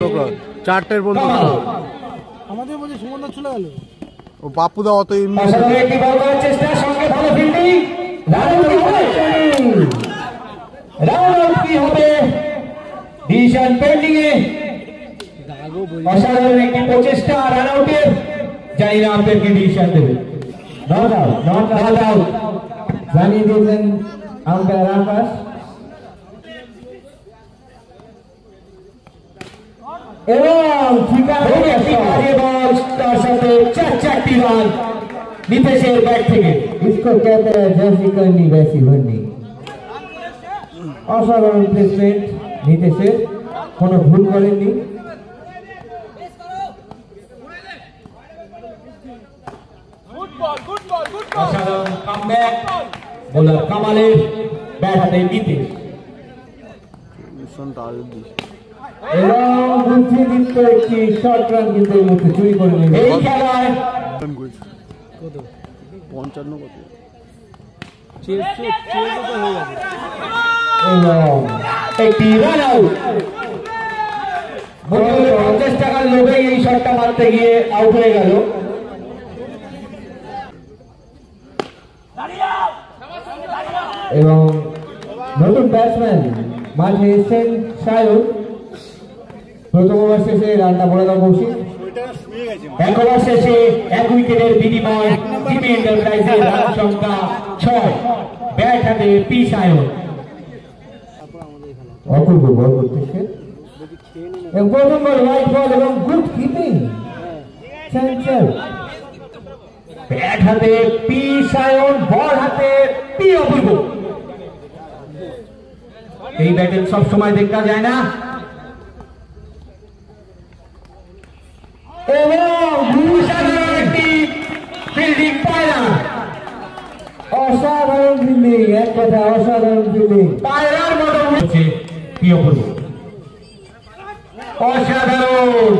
Autograph 4টের বন্ধু আমাদের মধ্যে সুমনদা চলে গেল ও বাপুদা অত এমনি একটি বল করার চেষ্টা সঙ্গে ভালো ফিল্ডিং রান আউট কি হবে ডিসিশন পেন্ডিং এ অসাধারণ একটি প্রচেষ্টা রান আউটের জানি না আম্পায়ার কি ডিসিশন দেবে নট আউট জানিয়ে দিয়েছেন আম্পায়ার আকাশ এবং বল তার সাথে 4টি রান নিতেশের ব্যাট থেকে इसको कहते हैं जैसी करनी वैसी भरनी অসাধারণ প্লেসমেন্ট নিতেশের কোনো ভুল করেননি অসাধারণ কামব্যাক বোলার কামালের ব্যাট হাতে নিতেশ এবং বুদ্ধিদীপ্ত একটি শর্ট রান কিন্তু এই মুহূর্তে চুরি করে নিল এই খেলায় 55 কত এবং একটি রান আউট 50 টাকার লোভে এই শটটা মারতে গিয়ে আউট হয়ে গেল এবং নতুন ব্যাটসম্যান মাঠে এসেছেন সায়ন প্রথম ওভার শেষে রানটা বলে দাও কৌশিক এক ওভার শেষে 1 উইকেটের বিনিময় জিপি এন্টারপ্রাইজের রান সংখ্যা 6 ব্যাট হাতে পি সায়ন অপূর্ব বল করতেছে এবং প্রথম বল রাইট বল এবং গুড কিপিং চঞ্চল ব্যাট হাতে পি সায়ন বল হাতে পি অপূর্ব এই ব্যাটিং সব সময় দেখা যায় না ফিল্ডিং পায়রা অসাধারণ ফিল্ডিং এক কথা অসাধারণ ফিল্ডিং পায়রার মতো হচ্ছে কি অপূর্ব অসাধারণ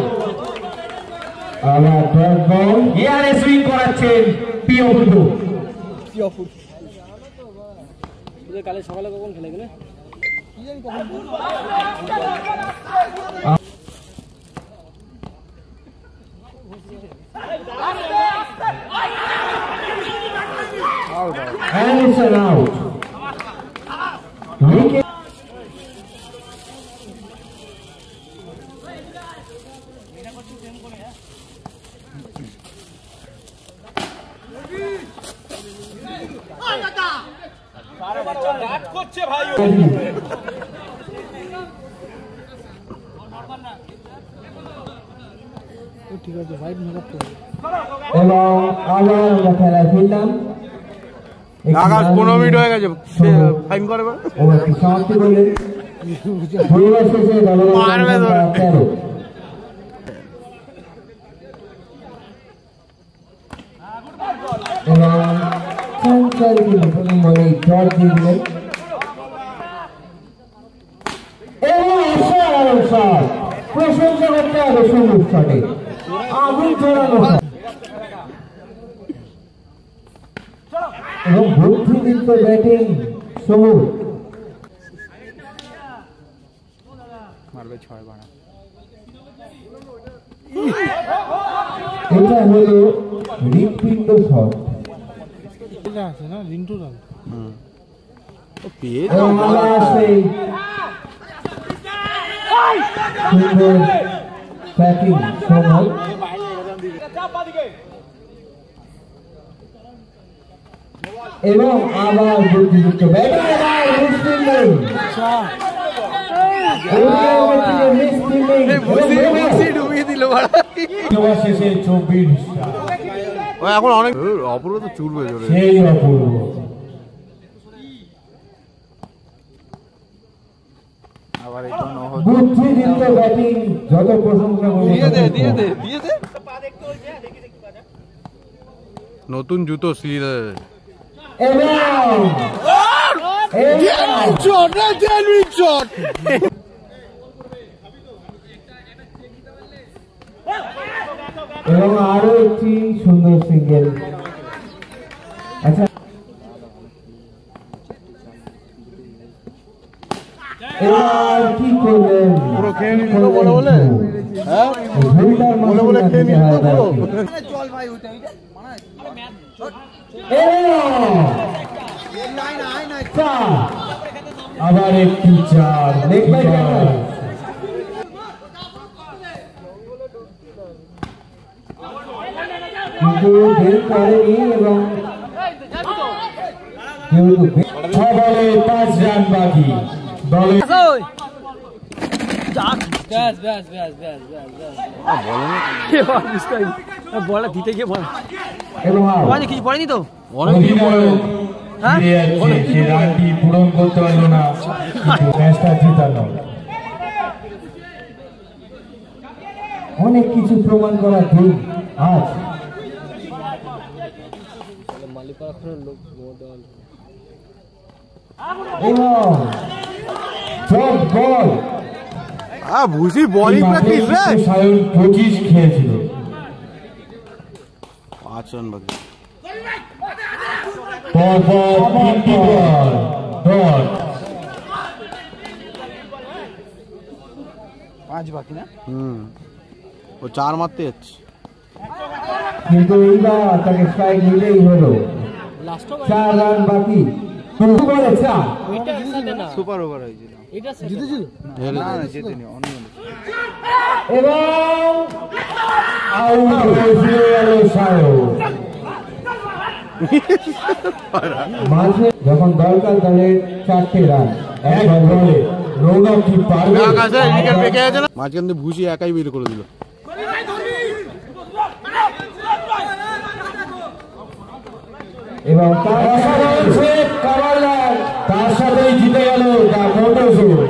আবার ডট বল এয়ারে সুইং করাচ্ছেন পি অপূর্ব কালে সকালে কখন খেলে গেলে কি জানি কখন and it's an out. Wicket. ঠিক আছে হোয়াইট মেকআপ করে এবং আবার আমরা খেলায় ফিরলাম আকাশ 15 মিনিট হয়ে গেছে ফাইন করে ওভারটি সমাপ্তি করলেন দুইবার শেষে দলের মারবে ধরে 13 এবং চঞ্চল কিন্তু প্রথম বলে ডট দিয়ে দিলেন এবং অসাধারণ শট প্রশংসা করতে হবে সুন্দর শটে আগুন ছড়ানো এবং বুদ্ধিদীপ্ত ব্যাটিং সমুর মারবে 6 বাড়া এটা হলো হৃৎপিণ্ড শট এটা আছে না রিন্টু রান ও পেয়ে এবং আবার সেই সুন্দর ব্যাটিং সমুর এবং আবার বুদ্ধিদীপ্ত ব্যাটিং এবার মিসফিল্ডিং শেষে 24 এখন অনেক অপূর্ব তো চুরবে জোরে সেই অপূর্ব আবার এটা নহত বুদ্ধিদীপ্ত ব্যাটিং যত প্রশংসা করব দিয়ে দে নতুন জুতো সিলে এবং আরো একটি সুন্দর সিঙ্গেল আচ্ছা এবার কি করলেন পুরো খেয়ে নিল বলে কবিতার বলে বলে খেয়ে নিয়ে আবার একটি চার কিন্তু বের করেনি এবং 5 রান বাকি দলের বলটা দিতে গিয়ে বল কিছু পড়েনি তো রানটি পূরণ করতে পারলো না ম্যাচটা জেতানো অনেক কিছু প্রমাণ করা দিন আজ ভুসি বলিং প্র্যাকটিস রে সায়ন 25 খেয়েছিল 5 রান বাকি পাঁচ বাকি না ও 4 মারতে যাচ্ছে কিন্তু এইবার তাকে স্ট্রাইক নিলেই হলো 4 রান বাকি সুপার ওভার হয়েছিল এবং আউট হয়ে গেল সায়ন মাঝে যখন দরকার দলের 4টে রান এক বলে রৌনক কি পারবে মাঝখান দিয়ে ভুসি একাই বের করে দিল এবং তার সাথেই জিতে গেল মোটরসাইকেল